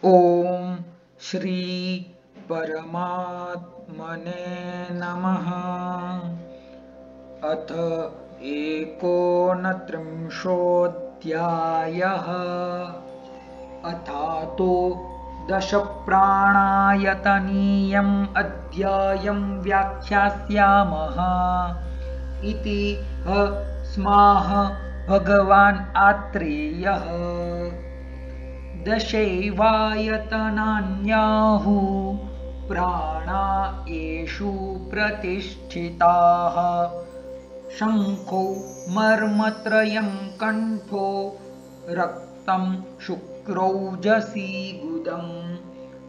ओम श्री परमात्मने नमः। अथ एकोनत्रिंशोऽध्यायः। अथातो दशप्राणायतनीयम् अध्यायं व्याख्यास्यामः इति स्माह भगवान् आत्रेयः। दशैवायतनान्याहुः प्राणा येषु प्रतिष्ठिताः। शङ्खो मर्मत्रयं कण्ठो रक्तं शुक्रौजसी गुदं।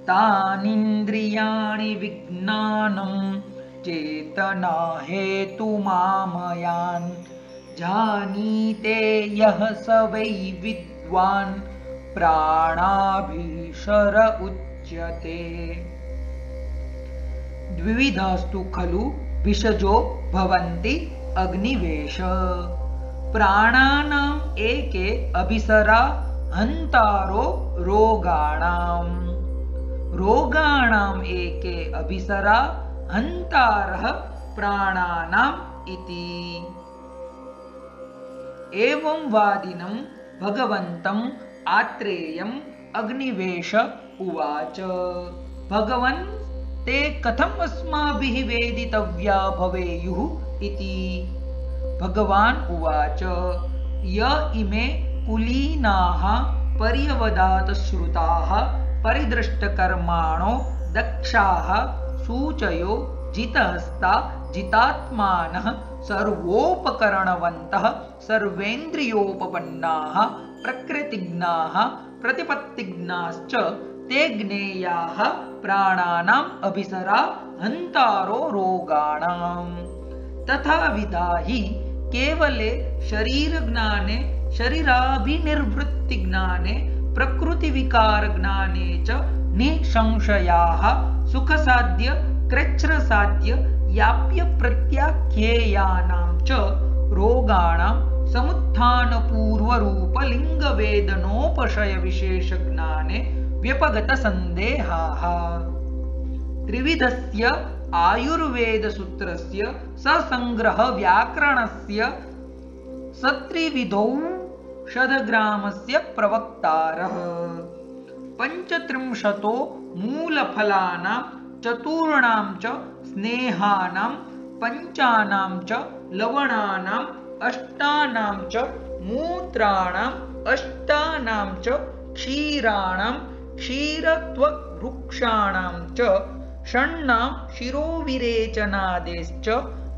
तानीन्द्रियाणि विज्ञानं चेतना हेतुमामयान्। जानीते यः स वै विद्वान् प्राणाभीशर उच्यते। द्विविधास्तु खलु विषजो भवन्ति अग्निवेश। प्राणानाम् एके अभिसरा हन्तारो रोगाणाम्। रोगाणाम् एके अभिसरा हन्तारः प्राणानाम् इति। एवं वादिनं भगवन्तं आत्रेयम् अग्निवेश उवाच। भगवन् ते कथम् अस्माभिः वेदितव्या भवेयुः इति। भगवान् उवाच। य इमे कुलीनाः पर्यवदात श्रुताः परिदृष्टकर्माणो दक्षाः सूचयो जितहस्ता जितात्मानः सर्वोपकरणवन्तः सर्वेन्द्रियोपपन्नाः प्रकृतिज्ञाः प्रतिपत्तिज्ञाश्च ते ज्ञेयाः प्राणानाम् अभिसरा हन्तारो रोगाणाम्। तथाविधा हि केवले शरीरज्ञाने शरीराभिनिर्वृत्तिज्ञाने प्रकृतिविकारज्ञाने च निसंशयाः सुखसाध्य कृच्छ्रसाध्य याप्य प्रत्याख्येयानां च रोगाणां समुत्थानपूर्वरूपलिङ्गवेदनोपशय विशेषज्ञाने व्यपगतसन्देहाः। त्रिविधस्य आयुर्वेदसूत्रस्य ससङ्ग्रहव्याकरणस्य सत्रिविधौषधग्रामस्य प्रवक्तारः। पञ्चत्रिंशतो मूलफलानां चतुर्णां च स्नेहानां पञ्चानां च लवणानां अष्टानां च मूत्राणाम् अष्टानां च क्षीराणां क्षीरत्ववृक्षाणां च षण्णां शिरोविरेचनादेश्च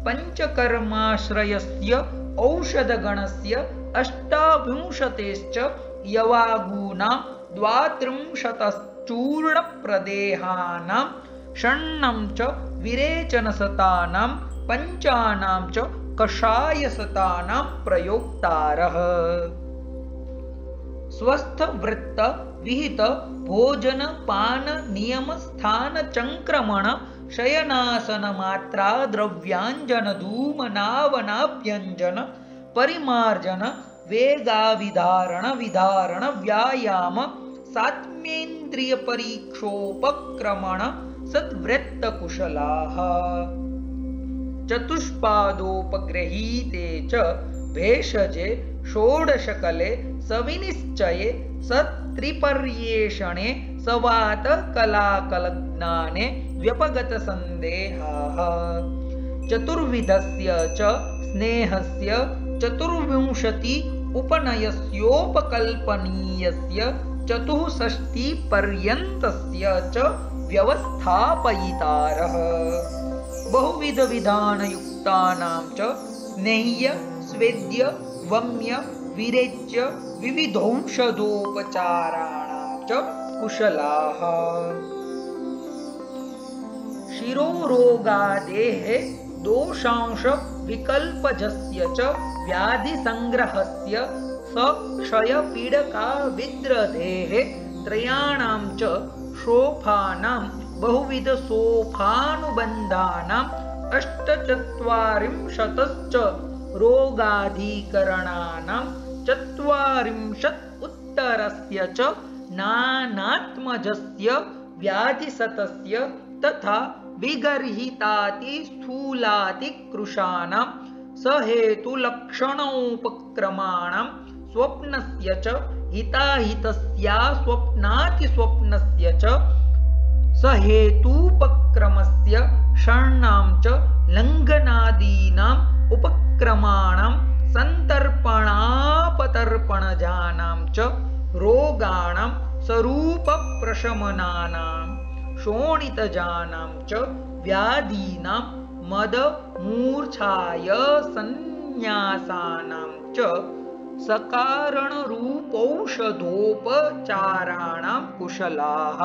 पञ्चकर्माश्रयस्य औषधगणस्य अष्टाविंशतेश्च यवागूनां द्वात्रिंशतश्चूर्णप्रदेहानां षण्णां च विरेचनसतानां पञ्चानां च कषायसतानां प्रयोक्तारः। स्वस्थ वृत्त विहित भोजन पान नियम स्थान चंक्रमण शयनासन मात्रा द्रव्यांजन धूमनावनाभ्यंजन परिमार्जन वेगाविधारण विधारण व्यायाम सात्मेन्द्रिय परीक्षोपक्रमण सद्वृत्त कुशलाः। चतुष्पादोपगृहीते च भेषजे षोडशकले सविनिश्चये सत्रिपर्येषणे सवातकलाकलज्ञाने व्यपगतसन्देहाः। चतुर्विधस्य च स्नेहस्य चतुर्विंशति उपनयस्योपकल्पनीयस्य चतुष्षष्टिपर्यन्तस्य च व्यवस्थापयितारः। बहुविधविधानयुक्तानां च स्नेह्य स्वेद्य वम्य विरेच्य विविधौषधोपचाराणां च कुशलाः। शिरोरोगादेः दोषांश विकल्पजस्य च व्याधिसंग्रहस्य सक्षयपीडका विद्रधेः त्रयाणां च शोफानां बहुविधशोफानुबन्धानाम् अष्टचत्वारिंशतश्च रोगाधिकरणानां 40 उत्तरस्य च नानात्मजस्य व्याधिसतस्य तथा विगर्हिताति स्थूलाति कृशानां सहेतुलक्षणोपक्रमाणां स्वप्नस्य च हिताहितस्या स्वप्नातिस्वप्नस्य च सहेतूपक्रमस्य षण्णां च लङ्घनादीनाम् उपक्रमाणां सन्तर्पणापतर्पणजानां च रोगाणां स्वरूपप्रशमनानां शोणितजानां च व्याधीनां मदमूर्छाय संन्यासानां च सकारणरूपौषधोपचाराणां कुशलाः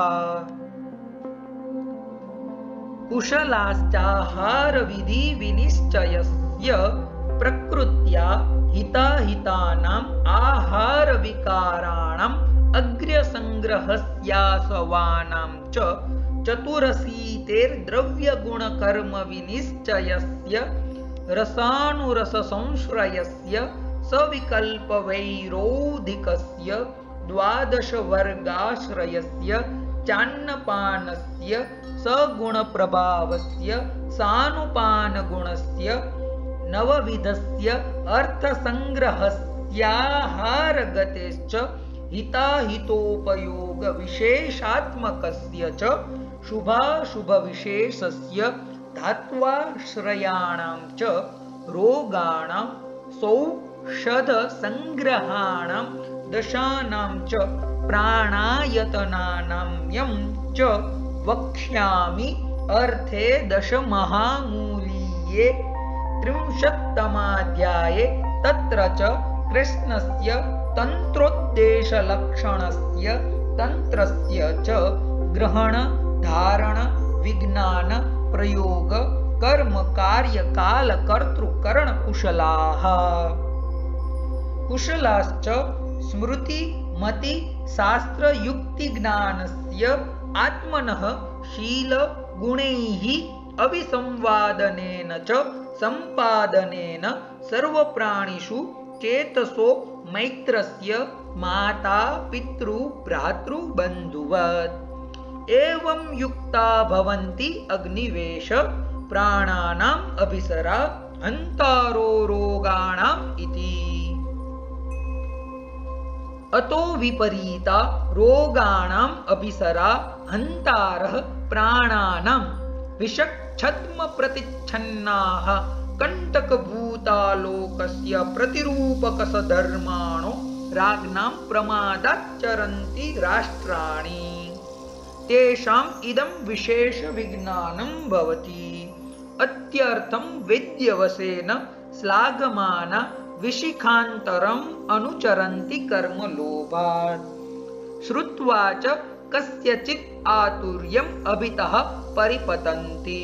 कुशलाश्चाहारविधि विनिश्चयस्य प्रकृत्या हिताहितानाम् आहारविकाराणाम् अग्र्यसङ्ग्रहस्यासवानां च चतुरशीतेर्द्रव्यगुणकर्म विनिश्चयस्य रसानुरससंश्रयस्य सविकल्पवैरोधिकस्य द्वादशवर्गाश्रयस्य चान्नपानस्य सगुणप्रभावस्य सानुपानगुणस्य नवविधस्य अर्थसङ्ग्रहस्याहारगतेश्च हिताहितोपयोगविशेषात्मकस्य च शुभाशुभविशेषस्य धात्वाश्रयाणां च रोगाणां सौषधसङ्ग्रहाणां दशानां च प्राणायतनानां यं च वक्ष्यामि अर्थे दशमहामूलीये 30तमाध्याये तत्र च कृष्णस्य तन्त्रोद्देशलक्षणस्य तन्त्रस्य च ग्रहण धारण विज्ञान प्रयोग कर्म कार्य काल कर्तृकरण कुशलाः कुशलाश्च स्मृति मति शास्त्र युक्ति ज्ञानस्य आत्मनः शील गुणैः अभिसंवादनेन च संपादनेन सर्वप्राणिषु चेतसो मैत्रस्य माता पितृ भ्रातृ बन्धुवत् एवं युक्ता भवन्ति अग्निवेश प्राणानाम् अभिसरा हन्तारो रोगाणाम् इति अतो विपरीता रोगाणाम् अभिसरा हन्तारः प्राणानां विषच्छद्म प्रतिच्छन्नाः कंटकभूतालोकस्य प्रतिरूपकसधर्माणो राज्ञां प्रमादाच्चरन्ति राष्ट्राणि तेषाम् इदं विशेषविज्ञानं भवति अत्यर्थं वेद्यवसेन श्लाघमाना विशिखान्तरम् अनुचरन्ति कर्मलोभात् श्रुत्वा च कस्यचित् आतुर्यम् अभितः परिपतन्ति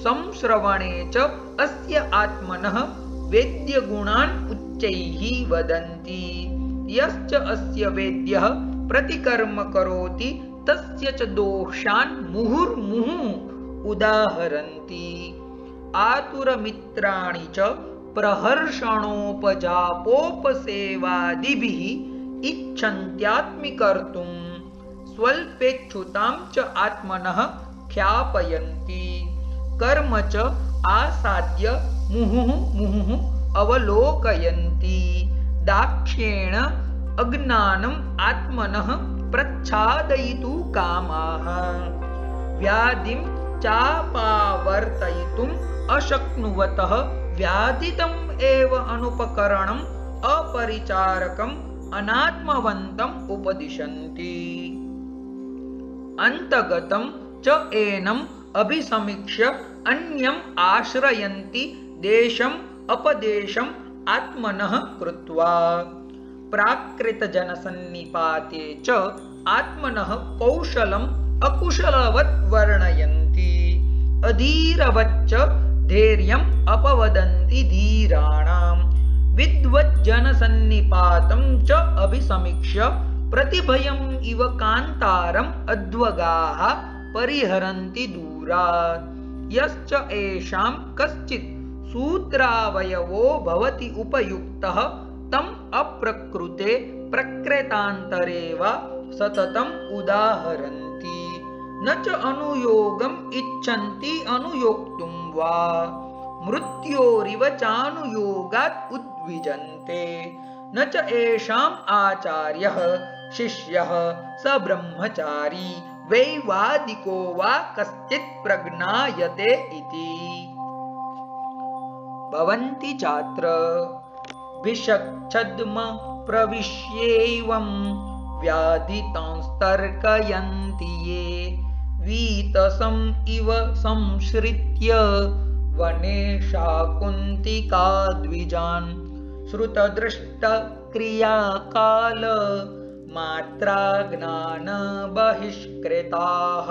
संश्रवणे च अस्य आत्मनः वेद्यगुणान् उच्चैः वदन्ति यश्च अस्य वेद्यः प्रतिकर्म करोति तस्य च दोषान् मुहुर्मुहुः उदाहरन्ति आतुरमित्राणि च प्रहर्षणोपजापोपसेवादिभिः इच्छन्त्यात्मीकर्तुं स्वल्पेच्छुतां च आत्मनः ख्यापयन्ति कर्म च आसाद्य मुहुः मुहुः अवलोकयन्ति दाक्ष्येण अज्ञानम् आत्मनः प्रच्छादयितुं कामाः व्याधिं चापावर्तयितुम् अशक्नुवतः व्याधितम् एव अनुपकरणम् अपरिचारकम् अनात्मवन्तम् उपदिशन्ति अन्तगतं च एनम् अभिसमीक्ष्य अन्यम् आश्रयन्ति देशम् अपदेशम् आत्मनः कृत्वा प्राकृतजनसन्निपाते च आत्मनः कौशलम् अकुशलवत् वर्णयन्ति अधीरवच्च धैर्यम् अपवदन्ति धीराणाम् विद्वज्जनसन्निपातं च अभिसमीक्ष्य प्रतिभयम् इव कान्तारम् अध्वगाः परिहरन्ति दूरात् यश्च एषां कश्चित् सूत्रावयवो भवति उपयुक्तः तम् अप्रकृते प्रकृतान्तरे वा सततम् उदाहरन्ति न च अनुयोगम् इच्छन्ति अनुयोक्तुं वा मृत्योरिव चानुयोगात् उद्विजन्ते न च एषाम् आचार्यः शिष्यः स ब्रह्मचारी वैवादिको वा कश्चित् प्रज्ञायते इति। भवन्ति चात्र विषच्छद्म प्रविश्यैवं व्याधितांस्तर्कयन्ति ये वीतसम् इव संश्रित्य वने शाकुन्तिका द्विजान् श्रुतदृष्टक्रियाकाल मात्रा ज्ञान बहिष्कृताः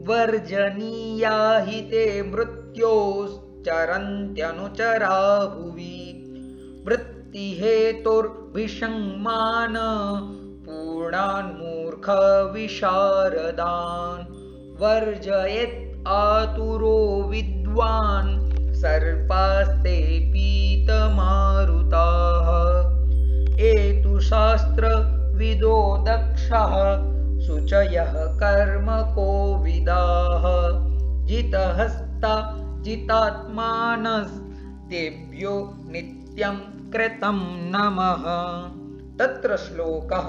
वर्जनीया हि ते मृत्योश्चरन्त्यनुचरा भुवि वृत्तिहेतुर्भिषङ्मान पूर्णान् मूर्ख विशारदान् वर्जयेत् आतुरो विद्वान् सर्पास्ते पीतमारुताः एतु शास्त्रविदो दक्षः शुचयः कर्म कोविदाः जितहस्ता जितात्मानस्तेभ्यो नित्यं कृतं नमः। तत्र श्लोकः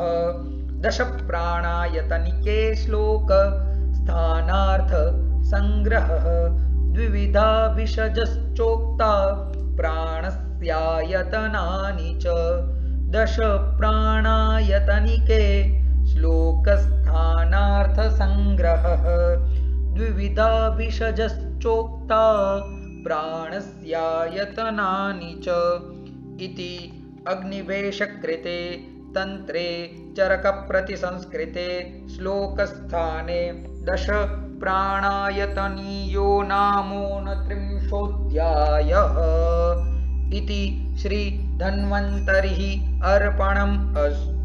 दशप्राणायतनिके श्लोक स्थानार्थ संग्रहः द्विविधा विषजश्चोक्ता प्राणस्यायतनानि च दश प्राणायतनिके श्लोकस्थानार्थ संग्रहः द्विविधा विषजश्चोक्ता प्राणस्यायतनानि च इति अग्निवेशकृते तन्त्रे चरकप्रतिसंस्कृते श्लोकस्थाने दश प्राणायतनीयो नामोनत्रिंशोऽध्यायः इति श्री धन्वन्तरिः अर्पणम् अस्तु।